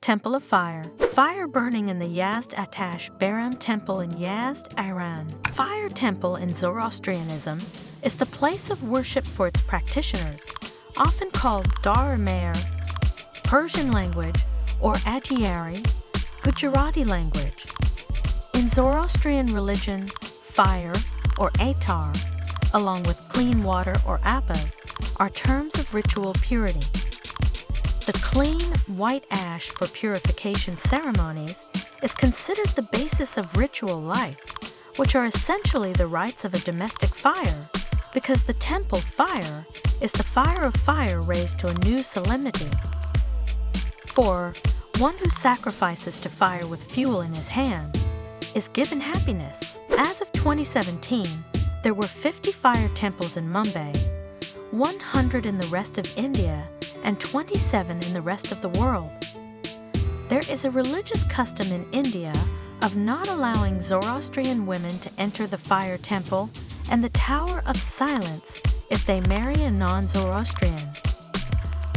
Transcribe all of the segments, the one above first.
Temple of Fire. Fire burning in the Yazd-Atash-Baram Temple in Yazd, Iran. Fire temple in Zoroastrianism is the place of worship for its practitioners, often called dar-e mehr, Persian language, or agiyari, Gujarati language. In Zoroastrian religion, fire, or atar, along with clean water or apas, are terms of ritual purity. The clean, white ash for purification ceremonies is considered the basis of ritual life, which are essentially the rites of a domestic fire, because the temple fire is the fire of fire raised to a new solemnity. 4. One who sacrifices to fire with fuel in his hand is given happiness. As of 2017, there were 50 fire temples in Mumbai, 100 in the rest of India, and 27 in the rest of the world. There is a religious custom in India of not allowing Zoroastrian women to enter the fire temple and the Tower of Silence if they marry a non-Zoroastrian.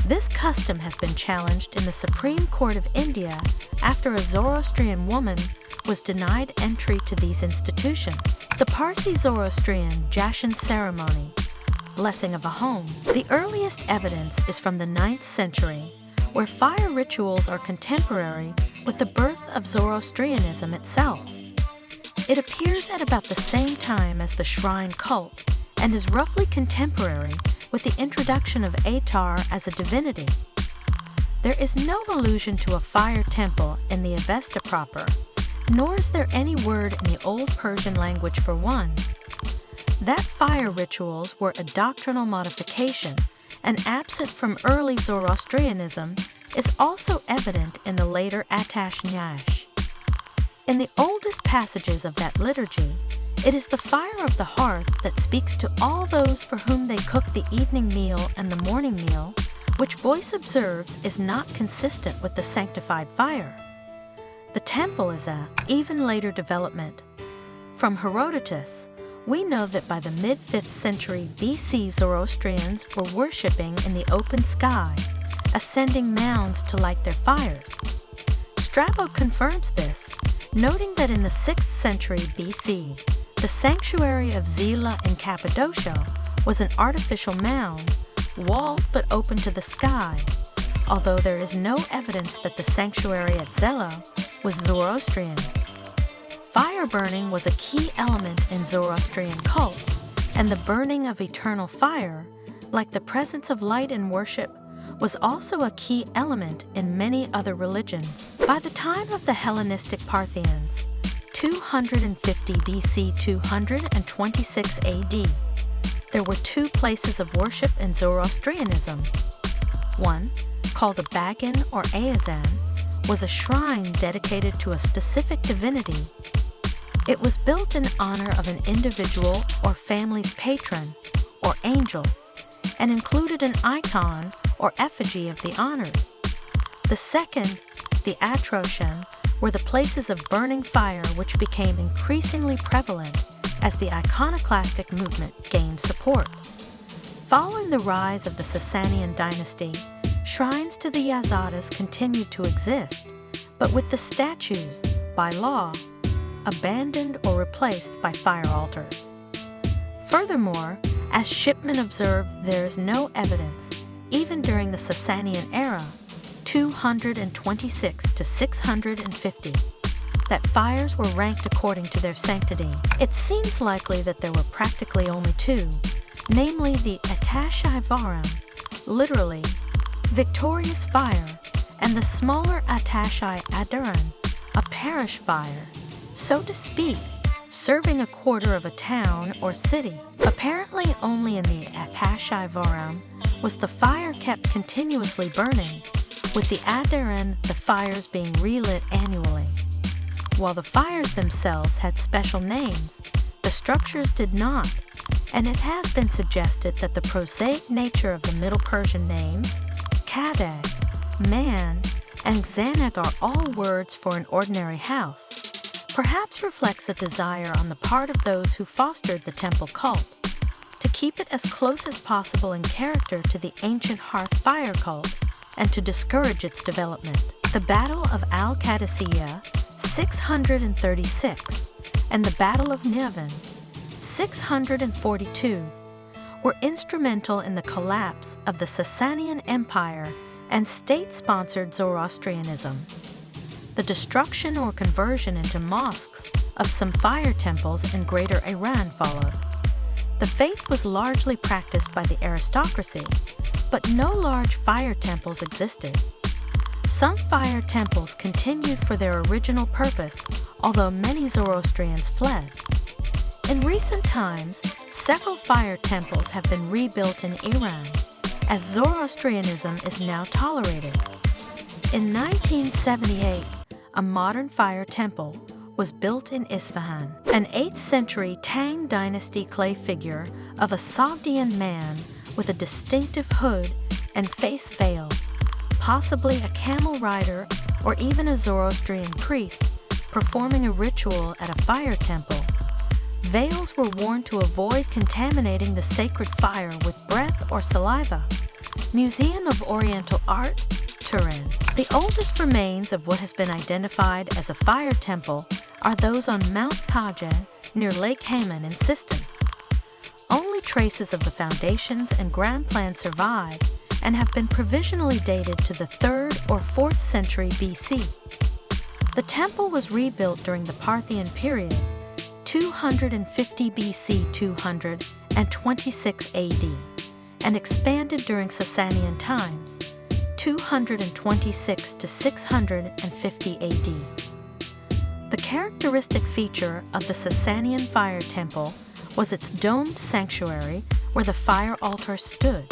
This custom has been challenged in the Supreme Court of India after a Zoroastrian woman was denied entry to these institutions. The Parsi Zoroastrian Jashan ceremony, blessing of a home. The earliest evidence is from the 9th century, where fire rituals are contemporary with the birth of Zoroastrianism itself. It appears at about the same time as the shrine cult and is roughly contemporary with the introduction of atar as a divinity. There is no allusion to a fire temple in the Avesta proper, nor is there any word in the Old Persian language for one. That fire rituals were a doctrinal modification and absent from early Zoroastrianism is also evident in the later Atash-Nyash. In the oldest passages of that liturgy, it is the fire of the hearth that speaks to all those for whom they cook the evening meal and the morning meal, which Boyce observes is not consistent with the sanctified fire. The temple is an even later development. From Herodotus, we know that by the mid-5th century BC, Zoroastrians were worshipping in the open sky, ascending mounds to light their fires. Strabo confirms this, noting that in the 6th century BC, the sanctuary of Zila in Cappadocia was an artificial mound, walled but open to the sky, although there is no evidence that the sanctuary at Zela was Zoroastrian. Fire burning was a key element in Zoroastrian cult, and the burning of eternal fire, like the presence of light in worship, was also a key element in many other religions. By the time of the Hellenistic Parthians, 250 BC, 226 AD, there were two places of worship in Zoroastrianism. One, called a Bagan or Ayazan, was a shrine dedicated to a specific divinity. It was built in honor of an individual or family's patron, or angel, and included an icon or effigy of the honored. The second, the Atroshan, were the places of burning fire which became increasingly prevalent as the iconoclastic movement gained support. Following the rise of the Sasanian dynasty, shrines to the Yazatas continued to exist, but with the statues, by law, abandoned or replaced by fire altars. Furthermore, as Shipman observed, there is no evidence, even during the Sasanian era, 226 to 650, that fires were ranked according to their sanctity. It seems likely that there were practically only two, namely the Atash-i-Varam, literally, victorious fire, and the smaller Atash-i-Adaran, a parish fire, so to speak, serving a quarter of a town or city. Apparently only in the Atash-i-Varam was the fire kept continuously burning, with the Adaran the fires being relit annually. While the fires themselves had special names, the structures did not, and it has been suggested that the prosaic nature of the Middle Persian names, Kadeg, man, and Xanag are all words for an ordinary house, perhaps reflects a desire on the part of those who fostered the temple cult to keep it as close as possible in character to the ancient hearth fire cult and to discourage its development. The Battle of Al-Qadisiyah, 636, and the Battle of Niven, 642, were instrumental in the collapse of the Sasanian Empire and state-sponsored Zoroastrianism. The destruction or conversion into mosques of some fire temples in Greater Iran followed. The faith was largely practiced by the aristocracy, but no large fire temples existed. Some fire temples continued for their original purpose, although many Zoroastrians fled. In recent times, several fire temples have been rebuilt in Iran, as Zoroastrianism is now tolerated. In 1978, a modern fire temple was built in Isfahan. An 8th century Tang dynasty clay figure of a Sogdian man with a distinctive hood and face veil, possibly a camel rider or even a Zoroastrian priest performing a ritual at a fire temple. Veils were worn to avoid contaminating the sacred fire with breath or saliva. Museum of Oriental Art, Turin. The oldest remains of what has been identified as a fire temple are those on Mount Kajan near Lake Haman in Sistan. Only traces of the foundations and ground plan survive and have been provisionally dated to the 3rd or 4th century BC. The temple was rebuilt during the Parthian period, 250 BC 226 AD, and expanded during Sasanian times, 226 to 650 AD. The characteristic feature of the Sasanian fire temple was its domed sanctuary where the fire altar stood.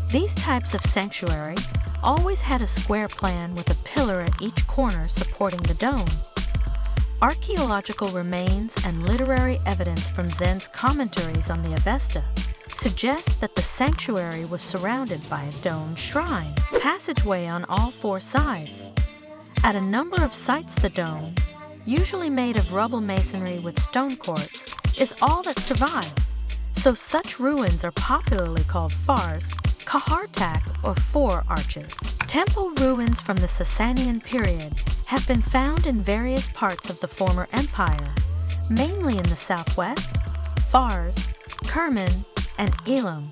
These types of sanctuary always had a square plan with a pillar at each corner supporting the dome. Archaeological remains and literary evidence from Zen's commentaries on the Avesta suggest that the sanctuary was surrounded by a domed shrine, passageway on all 4 sides. At a number of sites, the dome, usually made of rubble masonry with stone quartz, is all that survives, so such ruins are popularly called fars, kahartak, or 4 arches. Temple ruins from the Sasanian period have been found in various parts of the former empire, mainly in the southwest, Fars, Kerman, and Elam.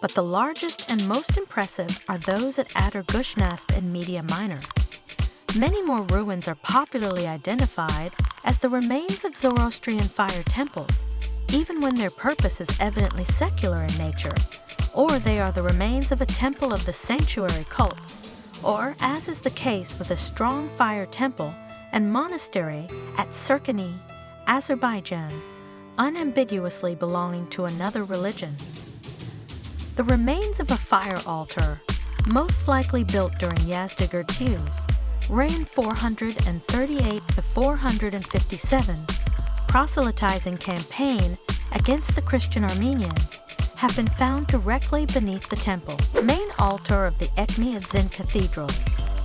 But the largest and most impressive are those at Atar Gushnasp in Media Minor. Many more ruins are popularly identified as the remains of Zoroastrian fire temples, even when their purpose is evidently secular in nature, or they are the remains of a temple of the sanctuary cults, or, as is the case with a strong fire temple and monastery at Sirkani, Azerbaijan, unambiguously belonging to another religion. The remains of a fire altar, most likely built during Yazdegerd-Tew's reign 438 to 457, proselytizing campaign against the Christian Armenians, have been found directly beneath the temple. Main altar of the Ekmi Adzin Cathedral,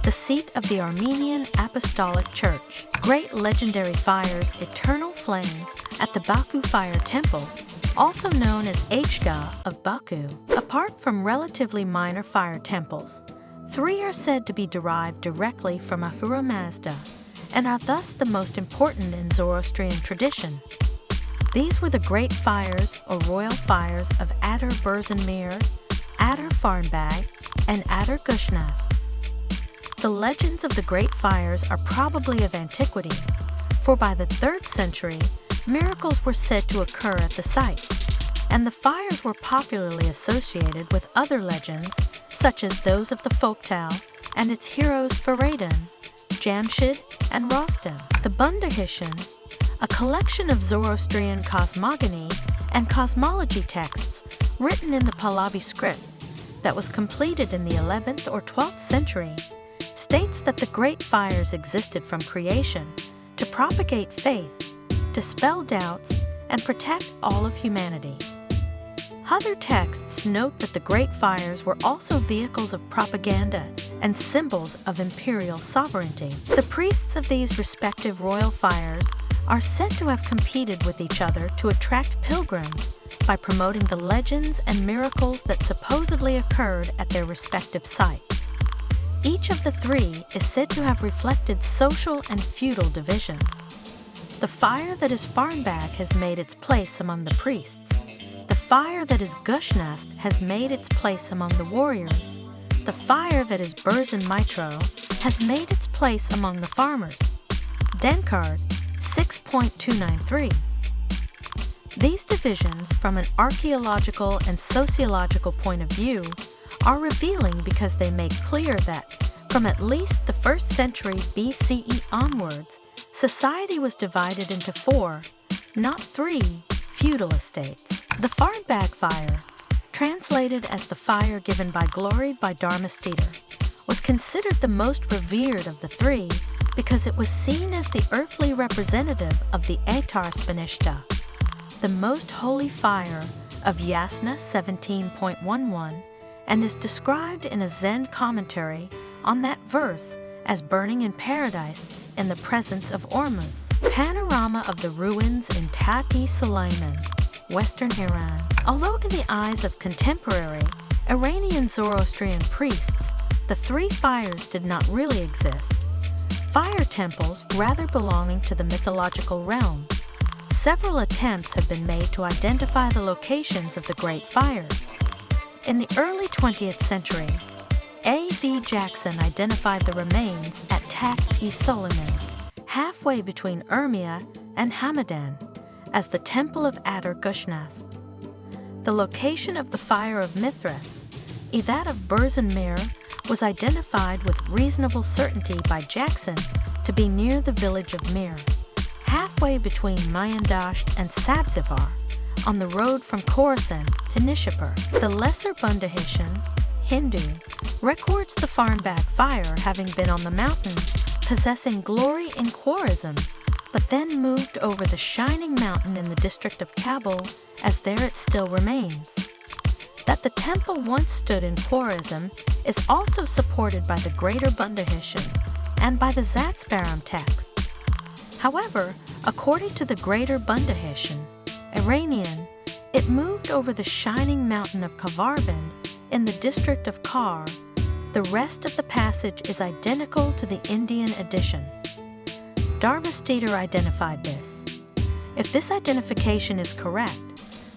the seat of the Armenian Apostolic Church. Great legendary fires, eternal flame, at the Baku Fire Temple, also known as Hga of Baku. Apart from relatively minor fire temples, 3 are said to be derived directly from Ahura Mazda and are thus the most important in Zoroastrian tradition. These were the great fires or royal fires of Atar Berzin-Mehr, Atar Farnbag, and Atar Gushnasp. The legends of the great fires are probably of antiquity, for by the 3rd century, miracles were said to occur at the site, and the fires were popularly associated with other legends, such as those of the folktale and its heroes Faradin, Jamshid, and Rostam. The Bundahishan, a collection of Zoroastrian cosmogony and cosmology texts written in the Pahlavi script that was completed in the 11th or 12th century, states that the great fires existed from creation to propagate faith, dispel doubts, and protect all of humanity. Other texts note that the great fires were also vehicles of propaganda and symbols of imperial sovereignty. The priests of these respective royal fires are said to have competed with each other to attract pilgrims by promoting the legends and miracles that supposedly occurred at their respective sites. Each of the three is said to have reflected social and feudal divisions. The fire that is farnbag has made its place among the priests. The fire that is gushnasp has made its place among the warriors. The fire that is Persian mitro has made its place among the farmers. Denkard 6.293. These divisions, from an archaeological and sociological point of view, are revealing because they make clear that, from at least the 1st century BCE onwards, society was divided into 4, not 3, feudal estates. The farnbag fire, translated as the fire given by glory by Dharmastiter, was considered the most revered of the 3 because it was seen as the earthly representative of the atar spanishta, the most holy fire of Yasna 17.11, and is described in a Zen commentary on that verse as burning in paradise in the presence of Ormuz. Panorama of the ruins in Tat-e Sulayman, Western Iran. Although in the eyes of contemporary Iranian Zoroastrian priests, the 3 fires did not really exist, fire temples rather belonging to the mythological realm, several attempts have been made to identify the locations of the great fires. In the early 20th century, A.V. Jackson identified the remains at Tat-e Sulayman, halfway between Urmia and Hamadan, as the Temple of Atar Gushnasp. The location of the fire of Mithras, that of Persian mehr, was identified with reasonable certainty by Jackson to be near the village of Mehr, halfway between Mayandasht and Sabzivar, on the road from Khorasan to Nishapur. The Lesser Bundahishan, Hindu, records the farnbag fire having been on the mountain, possessing glory in Khwarazm, but then moved over the shining mountain in the district of Kabul, as there it still remains. That the temple once stood in Khwarazm is also supported by the Greater Bundahishan and by the Zatsparam text. However, according to the Greater Bundahishan, Iranian, it moved over the shining mountain of Kavarvand in the district of Kar. The rest of the passage is identical to the Indian edition. Dharmastiter identified this. If this identification is correct,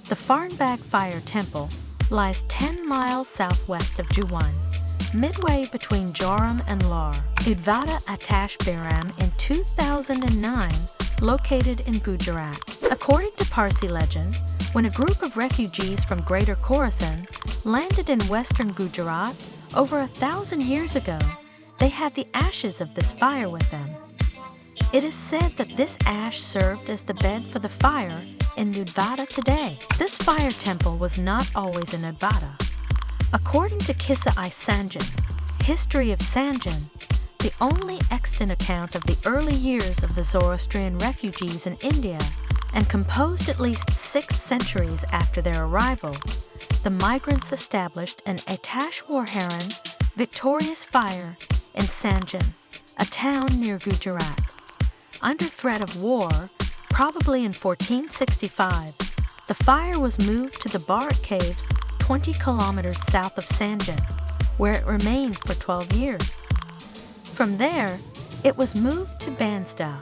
the Farnbag Fire Temple lies 10 miles southwest of Juwan, midway between Joram and Lar. Udvada Atash Biram in 2009, located in Gujarat. According to Parsi legend, when a group of refugees from Greater Khorasan landed in western Gujarat over 1,000 years ago, they had the ashes of this fire with them. It is said that this ash served as the bed for the fire in Udvada today. This fire temple was not always in Udvada. According to Kissa-i Sanjan, History of Sanjan, the only extant account of the early years of the Zoroastrian refugees in India, and composed at least 6 centuries after their arrival, the migrants established an Atash Warharan victorious fire in Sanjan, a town near Gujarat. Under threat of war, probably in 1465, the fire was moved to the Bharat Caves 20 kilometers south of Sanjan, where it remained for 12 years. From there, it was moved to Bansda,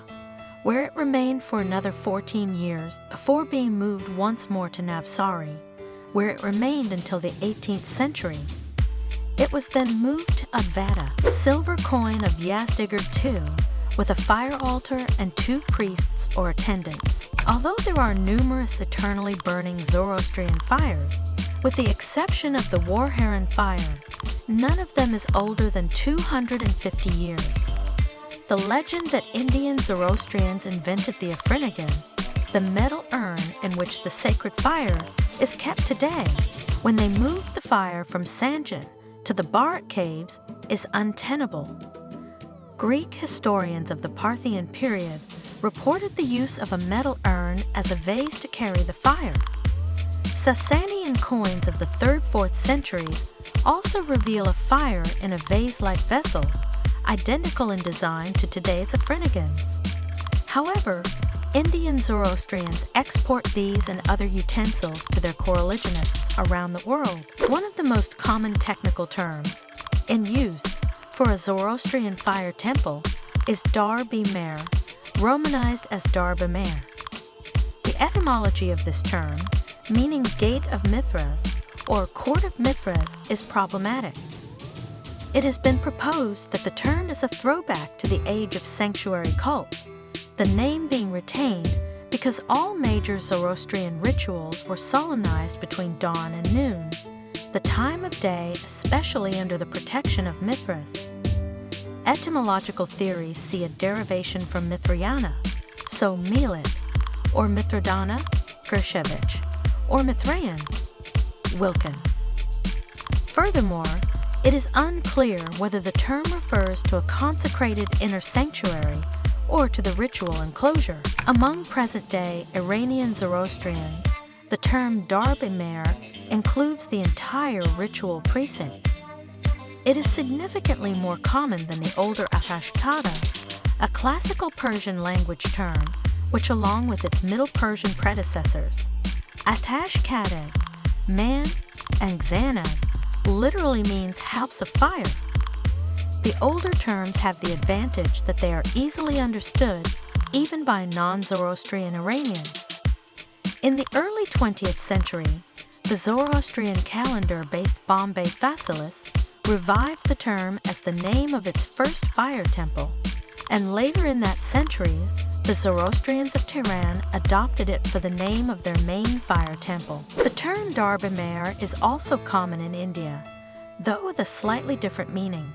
where it remained for another 14 years before being moved once more to Navsari, where it remained until the 18th century. It was then moved to Udvada, silver coin of Yazdigar II, with a fire altar and 2 priests or attendants. Although there are numerous eternally burning Zoroastrian fires, with the exception of the Warharan fire, none of them is older than 250 years. The legend that Indian Zoroastrians invented the Afrinigan, the metal urn in which the sacred fire is kept today, when they moved the fire from Sanjan to the Bharat Caves, is untenable. Greek historians of the Parthian period reported the use of a metal urn as a vase to carry the fire. Sasanian coins of the 3rd-4th centuries also reveal a fire in a vase-like vessel, identical in design to today's Afrinigans. However, Indian Zoroastrians export these and other utensils to their coreligionists around the world. One of the most common technical terms in use for a Zoroastrian fire temple is dar-e mehr, romanized as dar-e mehr. The etymology of this term, meaning gate of Mithras or court of Mithras, is problematic. It has been proposed that the term is a throwback to the age of sanctuary cults, the name being retained because all major Zoroastrian rituals were solemnized between dawn and noon, the time of day especially under the protection of Mithras. Etymological theories see a derivation from Mithrayana, so Milet, or Mithradana, Gershevich, or Mithraean, Wilkin. Furthermore, it is unclear whether the term refers to a consecrated inner sanctuary or to the ritual enclosure. Among present-day Iranian Zoroastrians, the term dar-e mehr includes the entire ritual precinct. It is significantly more common than the older atar, a classical Persian language term, which along with its Middle Persian predecessors, atash kadeg, man, and xanad, literally means house of fire. The older terms have the advantage that they are easily understood even by non-Zoroastrian Iranians. In the early 20th century, the Zoroastrian calendar-based Bombay Facilis revived the term as the name of its first fire temple, and later in that century, the Zoroastrians of Tehran adopted it for the name of their main fire temple. The term dar-e mehr is also common in India, though with a slightly different meaning.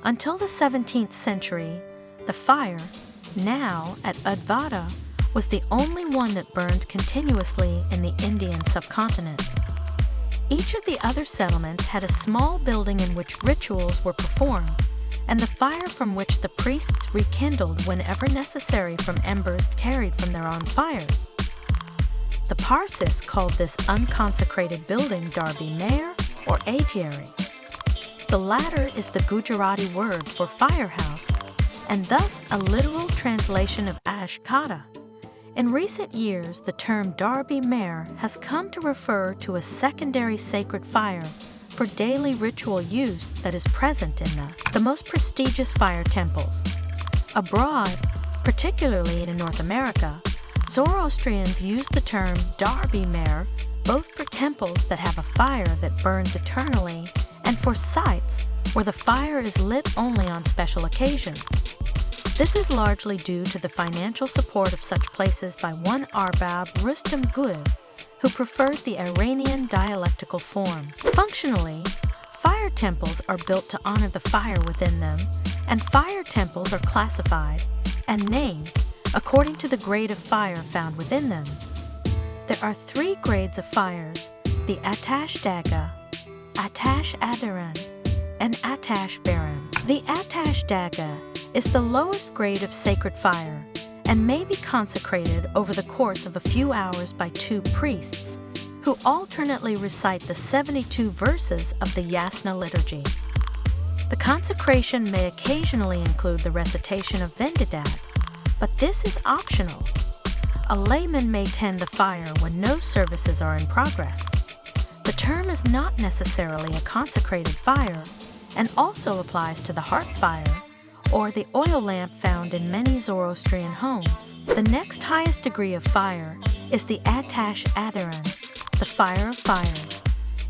Until the 17th century, the fire, now at Advata, was the only one that burned continuously in the Indian subcontinent. Each of the other settlements had a small building in which rituals were performed, and the fire from which the priests rekindled whenever necessary from embers carried from their own fires. The Parsis called this unconsecrated building dar-e mehr or agiyari. The latter is the Gujarati word for firehouse, and thus a literal translation of ashkata. In recent years, the term dar-e mehr has come to refer to a secondary sacred fire for daily ritual use that is present in the most prestigious fire temples. Abroad, particularly in North America, Zoroastrians use the term dar-e mehr both for temples that have a fire that burns eternally and for sites where the fire is lit only on special occasions. This is largely due to the financial support of such places by one Arbab Rustam Gul, who preferred the Iranian dialectical form. Functionally, fire temples are built to honor the fire within them, and fire temples are classified and named according to the grade of fire found within them. There are 3 grades of fires: the atash daga, atash adaran, and atash baram. The atash daga is the lowest grade of sacred fire and may be consecrated over the course of a few hours by 2 priests, who alternately recite the 72 verses of the Yasna liturgy. The consecration may occasionally include the recitation of Vendidat, but this is optional. A layman may tend the fire when no services are in progress. The term is not necessarily a consecrated fire and also applies to the hearth fire or the oil lamp found in many Zoroastrian homes. The next highest degree of fire is the atash adaran, the fire of fires.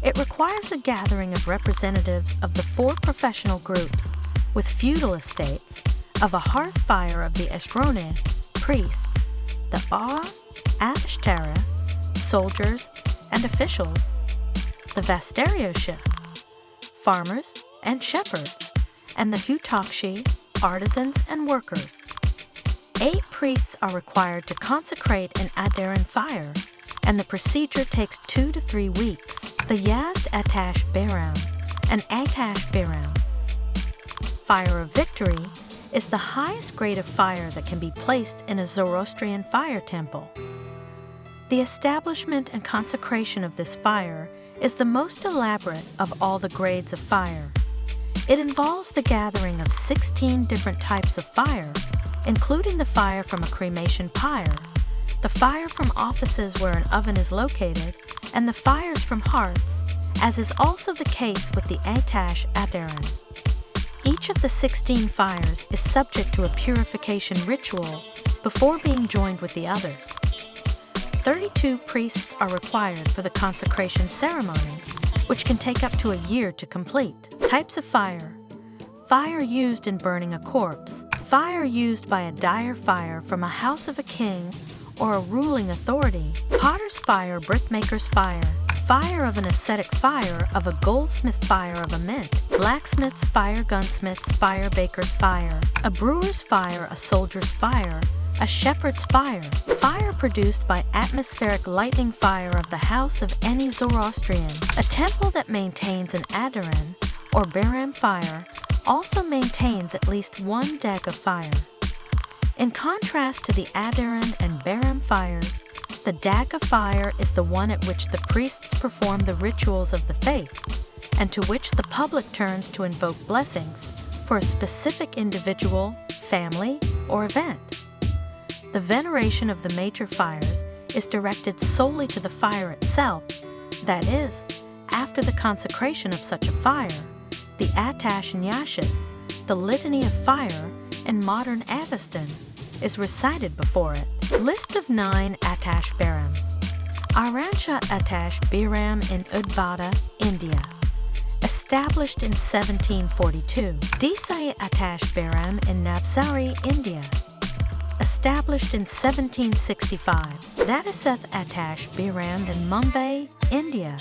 It requires a gathering of representatives of the 4 professional groups with feudal estates of a hearth fire of the Esrone, priests, the Awe, Ashtara, soldiers, and officials, the Vastariosha, farmers and shepherds, and the Hutakshi, artisans and workers. 8 priests are required to consecrate an adaran fire, and the procedure takes 2 to 3 weeks. The Yazd Atash Baram and Atash Baram. Fire of Victory is the highest grade of fire that can be placed in a Zoroastrian fire temple. The establishment and consecration of this fire is the most elaborate of all the grades of fire. It involves the gathering of 16 different types of fire, including the fire from a cremation pyre, the fire from offices where an oven is located, and the fires from hearths, as is also the case with the Atash Adaran. Each of the 16 fires is subject to a purification ritual before being joined with the others. 32 priests are required for the consecration ceremony, which can take up to a year to complete. Types of fire. Fire used in burning a corpse. Fire used by a dire fire from a house of a king or a ruling authority. Potter's fire, brickmaker's fire. Fire of an ascetic fire, of a goldsmith fire of a mint. Blacksmith's fire, gunsmith's fire, baker's fire. A brewer's fire, a soldier's fire. A shepherd's fire. Fire produced by atmospheric lightning fire of the house of any Zoroastrian. A temple that maintains an adaran or beram fire also maintains at least one dag of fire. In contrast to the adaran and beram fires, the dag of fire is the one at which the priests perform the rituals of the faith, and to which the public turns to invoke blessings for a specific individual, family, or event. The veneration of the major fires is directed solely to the fire itself, that is, after the consecration of such a fire, the Atash and Yashas, the litany of fire in modern Avestan, is recited before it. List of 9 Atash Barams. Aransha Atash Biram in Udvada, India. Established in 1742. Desai Atash Biram in Navsari, India. Established in 1765. Dadaseth Atash Biram in Mumbai, India.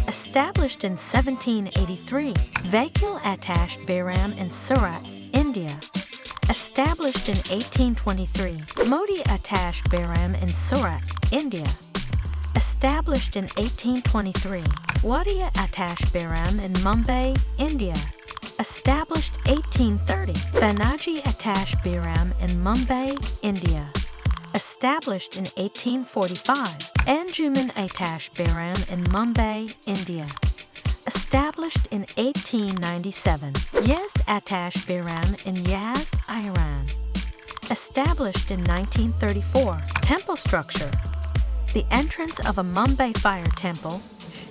Established in 1783. Vaikil Atash Biram in Surat, India. Established in 1823. Modi Atash Biram in Surat, India. Established in 1823. Wadia Atash Biram in Mumbai, India. Established 1830. Banaji Atash Biram in Mumbai, India. Established in 1845. Anjuman Atash Biram in Mumbai, India. Established in 1897. Yazd Atash Biram in Yazd, Iran. Established in 1934. Temple structure. The entrance of a Mumbai fire temple,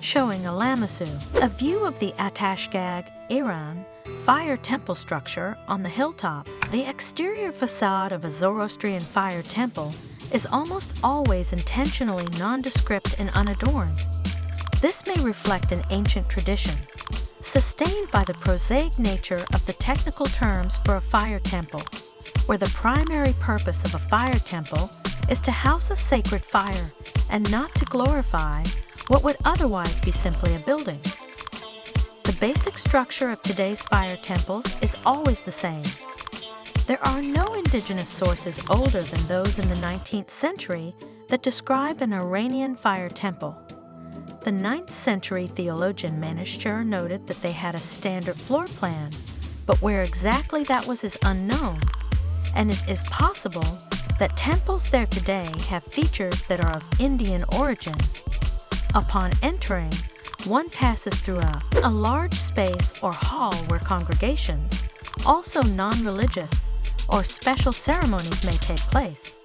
showing a lamasu. A view of the Atashgag, Iran, fire temple structure on the hilltop. The exterior facade of a Zoroastrian fire temple is almost always intentionally nondescript and unadorned. This may reflect an ancient tradition, sustained by the prosaic nature of the technical terms for a fire temple, where the primary purpose of a fire temple is to house a sacred fire and not to glorify what would otherwise be simply a building. The basic structure of today's fire temples is always the same. There are no indigenous sources older than those in the 19th century that describe an Iranian fire temple. The 9th century theologian Manishur noted that they had a standard floor plan, but where exactly that was is unknown, and it is possible that temples there today have features that are of Indian origin. Upon entering, one passes through a large space or hall where congregations, also non-religious, or special ceremonies may take place.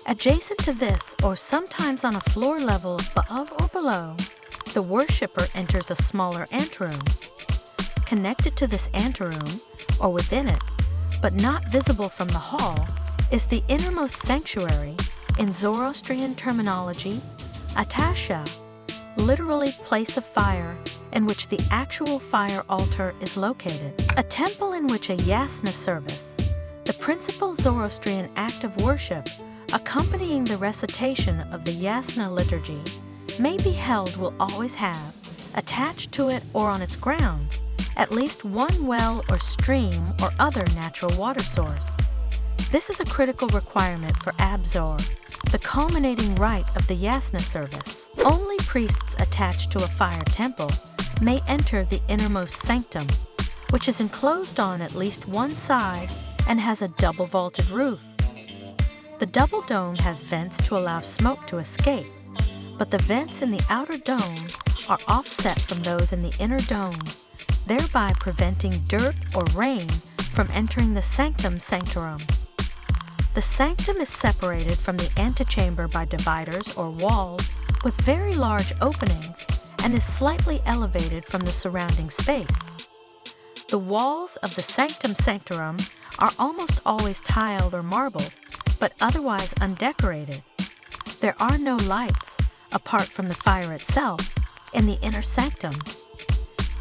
Adjacent to this, or sometimes on a floor level above or below, the worshipper enters a smaller anteroom. Connected to this anteroom, or within it, but not visible from the hall, is the innermost sanctuary, in Zoroastrian terminology, atasha, literally place of fire, in which the actual fire altar is located. A temple in which a yasna service, the principal Zoroastrian act of worship, accompanying the recitation of the yasna liturgy, may be held will always have, attached to it or on its grounds, at least one well or stream or other natural water source. This is a critical requirement for Abzor, the culminating rite of the yasna service. Only priests attached to a fire temple may enter the innermost sanctum, which is enclosed on at least one side and has a double vaulted roof. The double dome has vents to allow smoke to escape, but the vents in the outer dome are offset from those in the inner dome, thereby preventing dirt or rain from entering the sanctum sanctorum. The sanctum is separated from the antechamber by dividers or walls with very large openings and is slightly elevated from the surrounding space. The walls of the sanctum sanctorum are almost always tiled or marbled, but otherwise undecorated. There are no lights, apart from the fire itself, in the inner sanctum.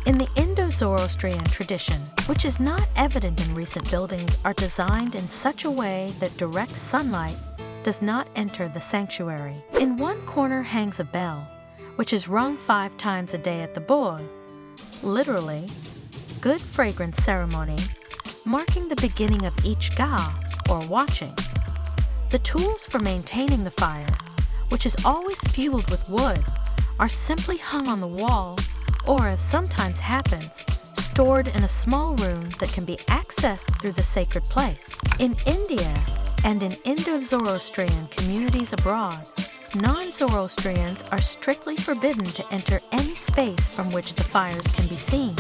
In the Indo-Zoroastrian tradition, which is not evident in recent buildings, are designed in such a way that direct sunlight does not enter the sanctuary. In one corner hangs a bell, which is rung 5 times a day at the boy, literally, good fragrance ceremony, marking the beginning of each ga, or watching. The tools for maintaining the fire, which is always fueled with wood, are simply hung on the wall, or as sometimes happens, stored in a small room that can be accessed through the sacred place. In India and in Indo-Zoroastrian communities abroad, non-Zoroastrians are strictly forbidden to enter any space from which the fires can be seen.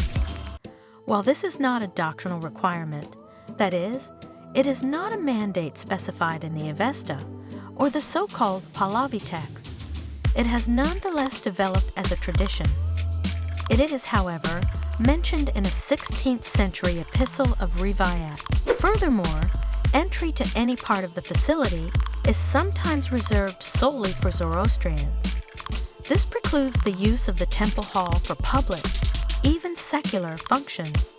While this is not a doctrinal requirement, that is, it is not a mandate specified in the Avesta or the so-called Pahlavi texts, it has nonetheless developed as a tradition. It is, however, mentioned in a 16th century epistle of Rivayat. Furthermore, entry to any part of the facility is sometimes reserved solely for Zoroastrians. This precludes the use of the temple hall for public, even secular functions.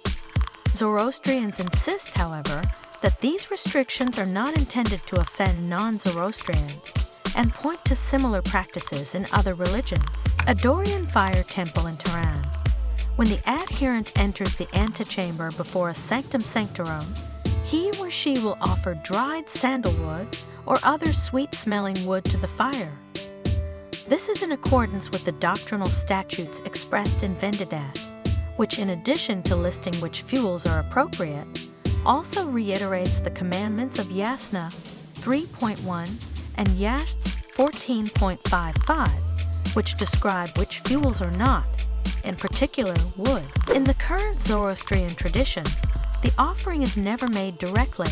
Zoroastrians insist, however, that these restrictions are not intended to offend non-Zoroastrians and point to similar practices in other religions. A Dorian fire temple in Tehran. When the adherent enters the antechamber before a sanctum sanctorum, he or she will offer dried sandalwood or other sweet-smelling wood to the fire. This is in accordance with the doctrinal statutes expressed in Vendidat, which, in addition to listing which fuels are appropriate, also reiterates the commandments of Yasna 3.1 and Yashts 14.55, which describe which fuels are not, in particular wood. In the current Zoroastrian tradition, the offering is never made directly,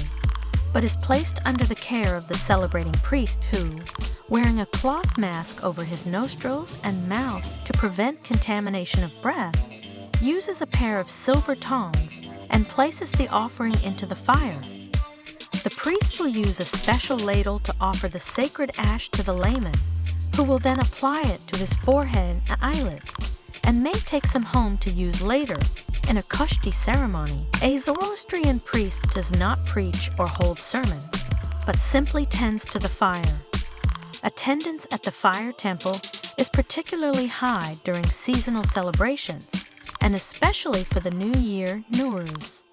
but is placed under the care of the celebrating priest who, wearing a cloth mask over his nostrils and mouth to prevent contamination of breath, uses a pair of silver tongs and places the offering into the fire. The priest will use a special ladle to offer the sacred ash to the layman, who will then apply it to his forehead and eyelids, and may take some home to use later in a kushti ceremony. A Zoroastrian priest does not preach or hold sermons, but simply tends to the fire. Attendance at the fire temple is particularly high during seasonal celebrations, and especially for the New Year Nowruz.